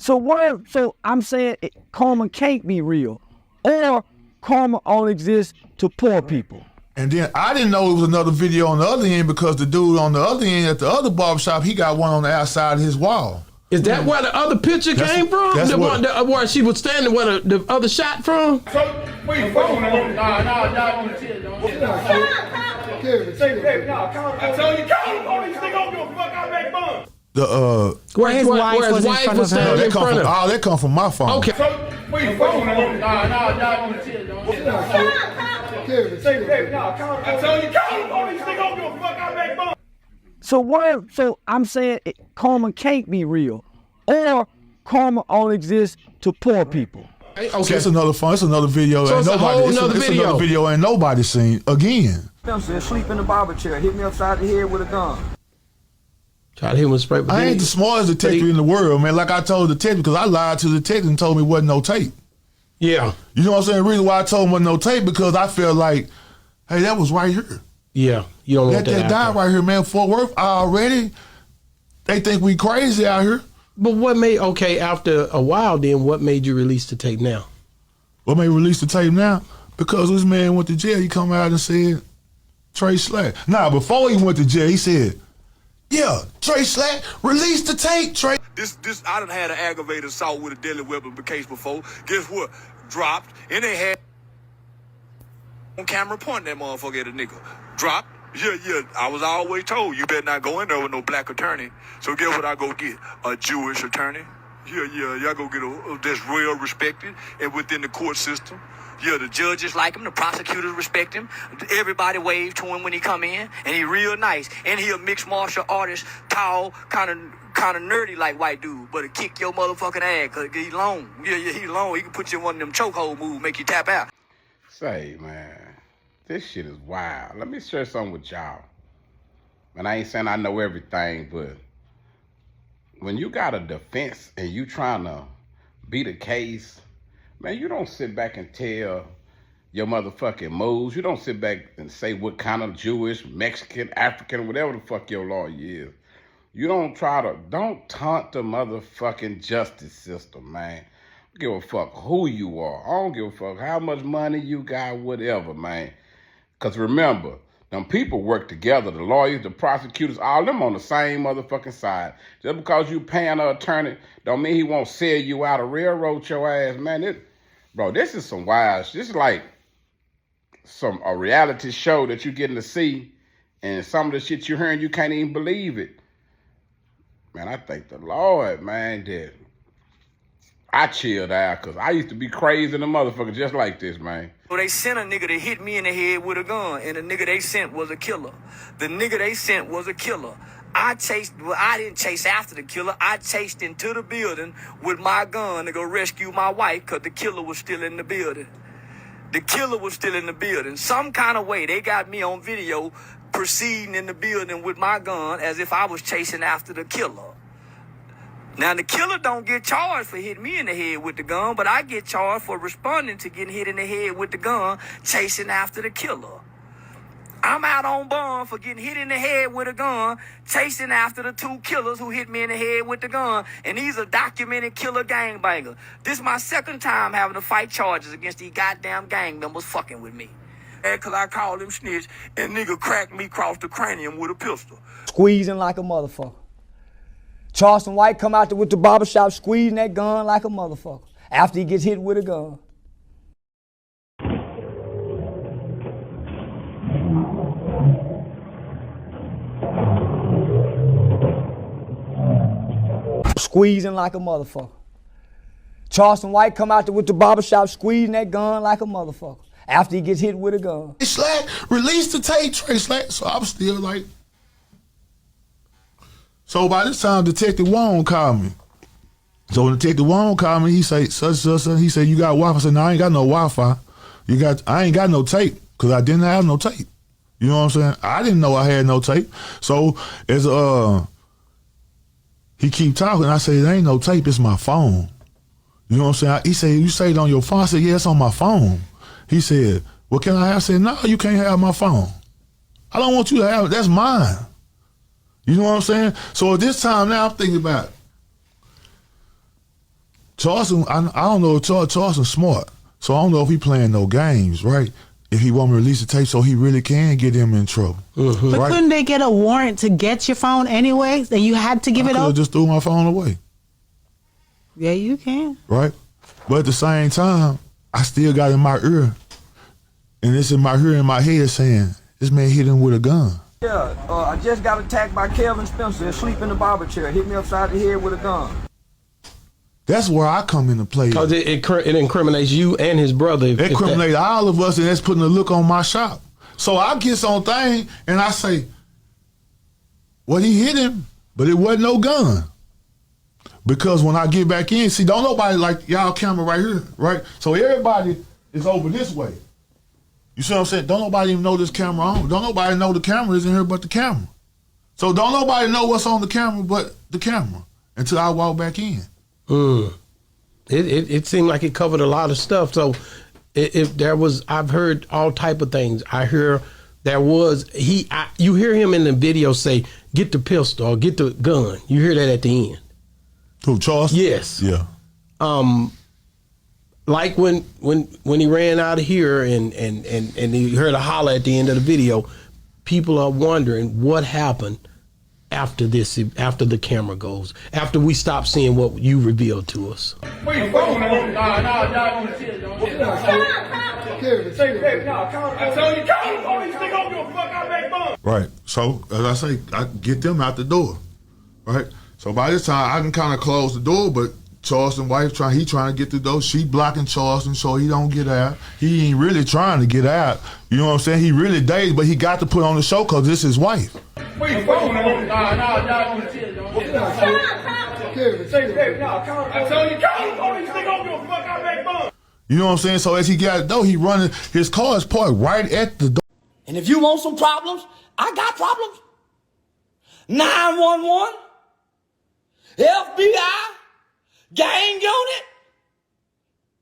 So what? So I'm saying karma can't be real, or karma only exists to poor people. And then I didn't know it was another video on the other end because the dude on the other end at the other barbershop, he got one on the outside of his wall. Is that where the other picture came from? That's where she was standing, where the other shot from? So, where you from? Nah, on the chill, don't chill. I told you, call the police, they don't give a fuck, I make fun. Where his wife was standing in front of him. Oh, that come from my phone. Okay. So, where you from? Nah, on the chill, don't chill. I told you, call the police, they don't give a fuck, I make fun. So what? So I'm saying karma can't be real, or karma only exists to poor people. Okay. So it's another phone. It's another video. So it's another video ain't nobody seen again. I'm saying sleep in the barber chair, hit me upside the head with a gun. Try to hit him with spray. I ain't the smartest detective in the world, man. Like I told the detective, because I lied to the detective and told me wasn't no tape. Yeah. You know what I'm saying? The reason why I told him wasn't no tape because I felt like, hey, that was right here. Yeah, you don't want that guy right here, man. Fort Worth already. They think we crazy out here. But what made after a while? Then what made you release the tape now? What made me release the tape now? Because this man went to jail. He come out and said, Trey Slack. Nah, before he went to jail, he said, yeah, Trey Slack, release the tape, Trey. This I done had an aggravated assault with a deadly weapon case before. Guess what? Dropped, and they had on camera pointing that motherfucker at a nigga. Dropped. Yeah. I was always told you better not go in there with no black attorney. So guess what I go get? A Jewish attorney. Yeah. Y'all go get a that's real respected and within the court system. Yeah, the judges like him, the prosecutors respect him. Everybody wave to him when he come in, and he real nice. And he a mixed martial artist, tall, kind of nerdy like white dude, but he kick your motherfucking ass because he long. Yeah, he long. He can put you in one of them chokehold moves, make you tap out. Say, man, this shit is wild. Let me share something with y'all. And I ain't saying I know everything, but when you got a defense and you trying to beat a case, man, you don't sit back and tell your motherfucking moves. You don't sit back and say what kind of Jewish, Mexican, African, whatever the fuck your lawyer is. You don't taunt the motherfucking justice system, man. I don't give a fuck who you are. I don't give a fuck how much money you got, whatever, man. Because remember, them people work together. The lawyers, the prosecutors, all them on the same motherfucking side. Just because you paying an attorney don't mean he won't sell you out or railroad your ass, man. Bro, this is some wild shit. This is like a reality show that you're getting to see, and some of the shit you're hearing, you can't even believe it. Man, I thank the Lord, man, that I chilled out, because I used to be crazy in the motherfucker just like this, man. So they sent a nigga to hit me in the head with a gun, and the nigga they sent was a killer. The nigga they sent was a killer. I didn't chase after the killer. I chased into the building with my gun to go rescue my wife because the killer was still in the building. The killer was still in the building. Some kind of way, they got me on video proceeding in the building with my gun as if I was chasing after the killer. Now, the killer don't get charged for hitting me in the head with the gun, but I get charged for responding to getting hit in the head with the gun, chasing after the killer. I'm out on bond for getting hit in the head with a gun, chasing after the two killers who hit me in the head with the gun, and these are documented killer gangbangers. This is my second time having to fight charges against these goddamn gang members fucking with me. Because I called him snitch, and nigga cracked me across the cranium with a pistol. Squeezing like a motherfucker. Charleston White come out there with the barbershop squeezing that gun like a motherfucker after he gets hit with a gun. Squeezing like a motherfucker. Charleston White come out there with the barbershop squeezing that gun like a motherfucker after he gets hit with a gun. Slack, release the tape, Trey Slack. So I'm still like. So by this time, Detective Wong called me. So when Detective Wong called me, he say, such. He said, you got Wi-Fi? I said, no, I ain't got no Wi-Fi. I ain't got no tape, because I didn't have no tape. You know what I'm saying? I didn't know I had no tape. So as he keep talking, I say, there ain't no tape, it's my phone. You know what I'm saying? He said, you say it on your phone? I said, yeah, it's on my phone. He said, well, can I have? I said, no, you can't have my phone. I don't want you to have it, that's mine. You know what I'm saying? So at this time now, I'm thinking about it. Charleston, I don't know if Charleston's smart. So I don't know if he playing no games, right? If he want to release the tape so he really can get him in trouble. But right? couldn't they get a warrant to get your phone anyways? And you had to give it I up? just threw my phone away. Yeah, you can. Right? But at the same time, I still got in my ear. And it's in my ear in my head saying, this man hit him with a gun. Yeah, I just got attacked by Kelvin Spencer, asleep in the barber chair, hit me upside the head with a gun. That's where I come into play. Because it incriminates you and his brother. It incriminates all of us, and that's putting a look on my shop. So I get on thing, and I say, well, he hit him, but it wasn't no gun. Because when I get back in, see, don't nobody like y'all camera right here, right? So everybody is over this way. You see what I'm saying? Don't nobody even know this camera on. Don't nobody know the camera is in here but the camera. So don't nobody know what's on the camera but the camera until I walk back in. It seemed like it covered a lot of stuff. So if there was, I've heard all type of things. I hear there was, you hear him in the video say, get the pistol or get the gun. You hear that at the end. Who, Charleston? Yes. Yeah. Like when he ran out of here and you heard a holler at the end of the video, people are wondering what happened after this, after the camera goes, after we stop seeing what you revealed to us. I told you, call the police, nigga, don't give a fuck, I make money. Right. So, as I say, I get them out the door. Right? So by this time, I can kind of close the door, but Charleston's wife, he trying to get the door. She blocking Charleston so he don't get out. He ain't really trying to get out. You know what I'm saying? He really dazed, but he got to put on the show because this is his wife. Where you phone? I told you, call the police, nigga, don't give a fuck, I make money. You know what I'm saying? So as he got the door, he running. His car is parked right at the door. And if you want some problems, I got problems. 911, FBI, gang unit.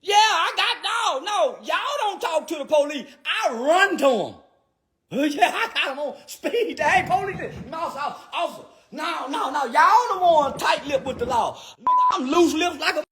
Yeah, I got, no, y'all don't talk to the police. I run to them. Yeah, I got them on speed. They ain't police. No, officer. No, y'all the one tight-lipped with the law. Nigga, I'm loose-lipped like a